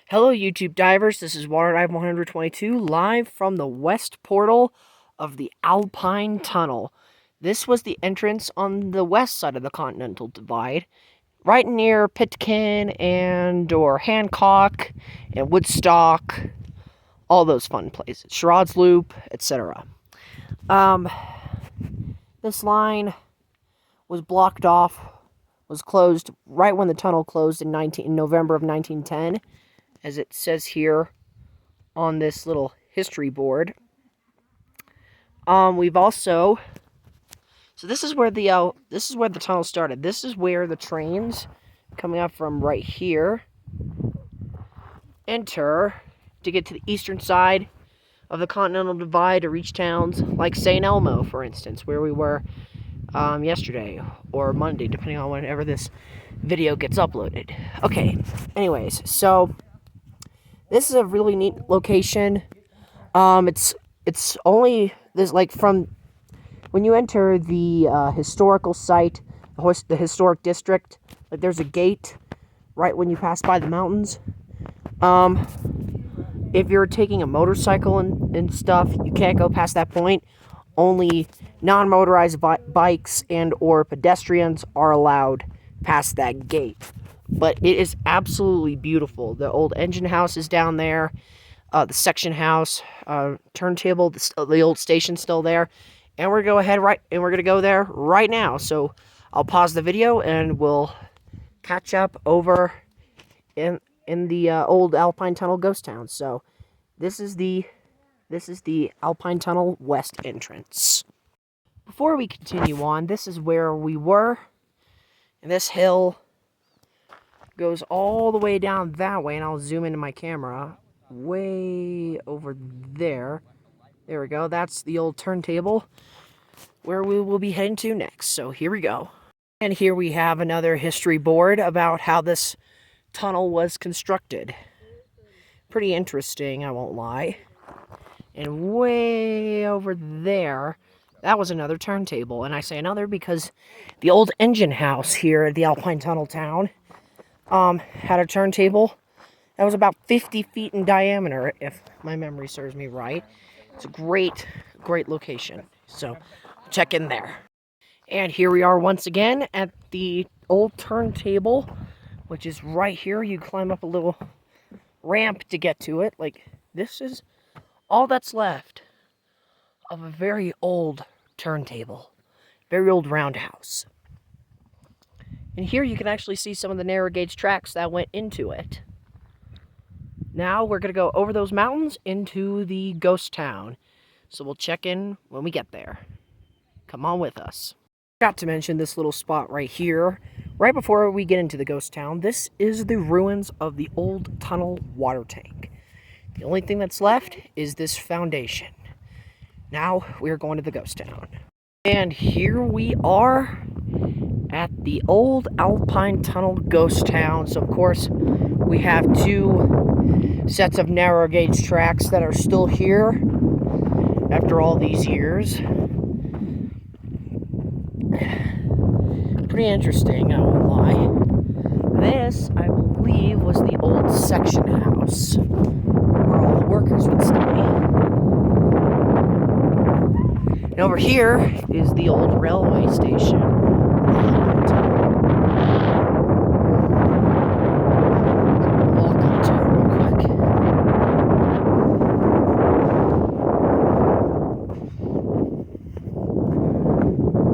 Hello, YouTube divers. This is WaterDive122 live from the west portal of the Alpine Tunnel. This was the entrance on the west side of the Continental Divide, right near Pitkin or Hancock and Woodstock, all those fun places, Sherrod's Loop, etc. This line was blocked off, was closed right when the tunnel closed in November of 1910. As it says here on this little history board. We've also, so this is where the tunnel started. This is where the trains coming up from right here enter to get to the eastern side of the Continental Divide to reach towns like St. Elmo, for instance, where we were yesterday or Monday, depending on whenever this video gets uploaded. Okay, anyways, so this is a really neat location. It's only this, like, from when you enter the historical site, the historic district. Like, there's a gate right when you pass by the mountains. If you're taking a motorcycle and stuff, you can't go past that point. Only non-motorized bikes and or pedestrians are allowed past that gate. But it is absolutely beautiful. The old engine house is down there. The section house, turntable, the old station's still there. And we're gonna go there right now. So I'll pause the video and we'll catch up over in the old Alpine Tunnel ghost town. So this is the Alpine Tunnel west entrance. Before we continue on, this is where we were. And this hill goes all the way down that way, and I'll zoom into my camera way over there. There we go. That's the old turntable where we will be heading to next. So here we go. And here we have another history board about how this tunnel was constructed. Pretty interesting, I won't lie. And way over there, that was another turntable. And I say another because the old engine house here at the Alpine Tunnel town had a turntable that was about 50 feet in diameter, if my memory serves me right. It's a great location. So check in there. And here we are once again at the old turntable, which is right here. You climb up a little ramp to get to it. Like, this is all that's left of a very old turntable, very old roundhouse. And here you can actually see some of the narrow gauge tracks that went into it. Now we're going to go over those mountains into the ghost town. So we'll check in when we get there. Come on with us. Forgot to mention this little spot right here. Right before we get into the ghost town, this is the ruins of the old tunnel water tank. The only thing that's left is this foundation. Now we're going to the ghost town. And here we are at the old Alpine Tunnel ghost town. So of course we have two sets of narrow gauge tracks that are still here after all these years. Pretty interesting, I won't lie. This, I believe, was the old section house where all the workers would stay. And over here is the old railway station. Walk up to it real quick.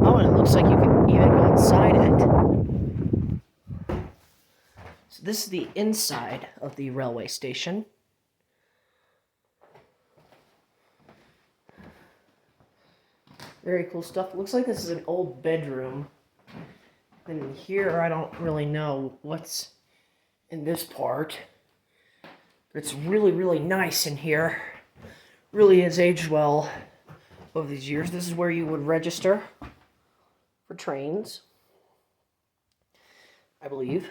Oh, and it looks like you can even go inside it. So this is the inside of the railway station. Very cool stuff. It looks like this is an old bedroom. And here, I don't really know what's in this part. But it's really nice in here. Really has aged well over these years. This is where you would register for trains, I believe.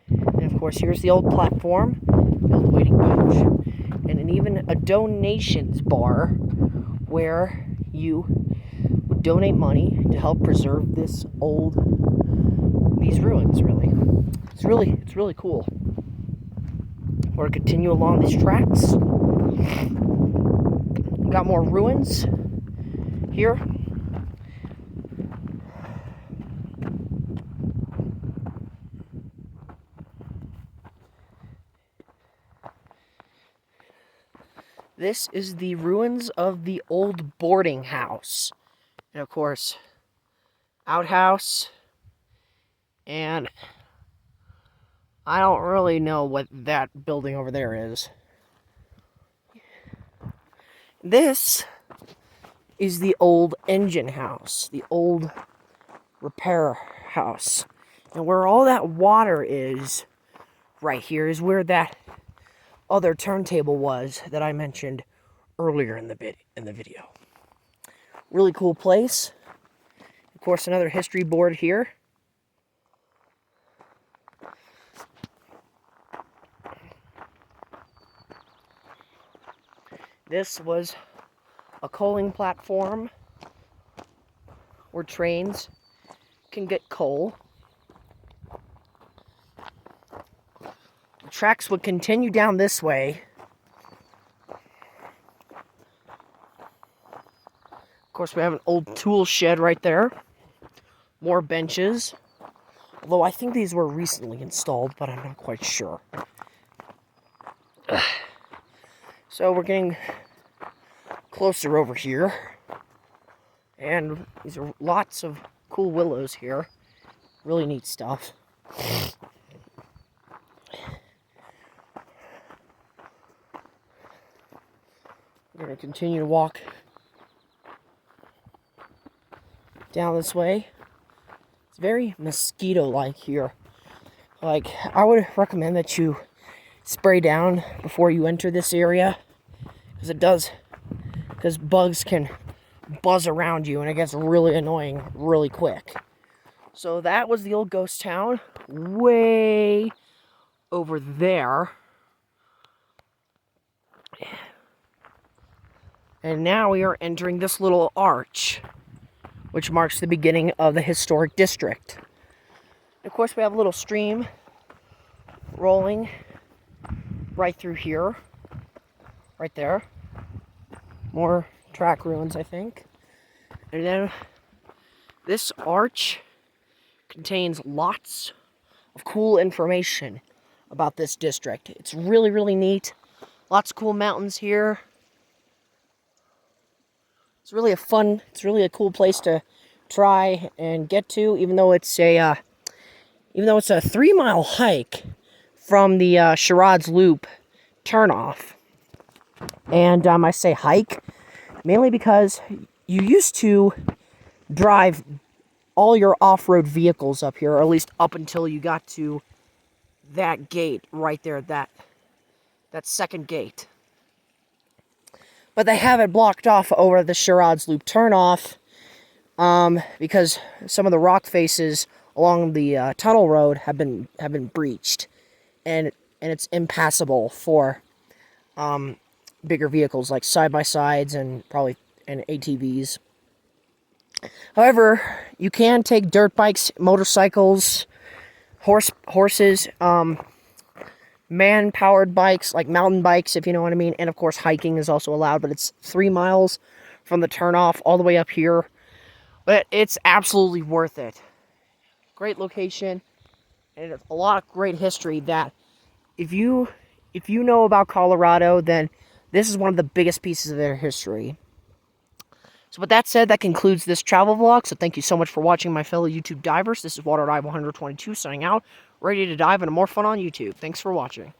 And of course, here's the old platform, the old waiting coach. And even a donations bar where you would donate money to help preserve these ruins, really. It's really cool. We're gonna continue along these tracks. Got more ruins here. This is the ruins of the old boarding house. And of course, outhouse. And I don't really know what that building over there is. This is the old engine house, the old repair house. And where all that water is, right here, is where that other turntable was that I mentioned earlier in the video. Really cool place. Of course, another history board here. This was a coaling platform where trains can get coal. The tracks would continue down this way. Of course, we have an old tool shed right there. More benches. Although I think these were recently installed, but I'm not quite sure. So we're getting closer over here. And these are lots of cool willows here. Really neat stuff. We're going to continue to walk down this way. It's very mosquito-like here. Like, I would recommend that you spray down before you enter this area. Because bugs can buzz around you and it gets really annoying really quick. So that was the old ghost town way over there. And now we are entering this little arch, which marks the beginning of the historic district. Of course, we have a little stream rolling right through here, right there. More track ruins, I think. And then this arch contains lots of cool information about this district. It's really, really neat. Lots of cool mountains here. It's really a cool place to try and get to, even though it's a 3-mile hike from the Sherrod's Loop turnoff. And I say hike mainly because you used to drive all your off-road vehicles up here, or at least up until you got to that gate right there, that second gate. But they have it blocked off over the Sherrod's Loop turnoff because some of the rock faces along the tunnel road have been breached, and it's impassable for bigger vehicles like side-by-sides and ATVs. However, you can take dirt bikes, motorcycles, horses, man-powered bikes, like mountain bikes, if you know what I mean. And, of course, hiking is also allowed, but it's 3 miles from the turnoff all the way up here. But it's absolutely worth it. Great location, and a lot of great history that if you know about Colorado, then this is one of the biggest pieces of their history. So with that said, that concludes this travel vlog. So thank you so much for watching, my fellow YouTube divers. This is WaterDive122 signing out, ready to dive into more fun on YouTube. Thanks for watching.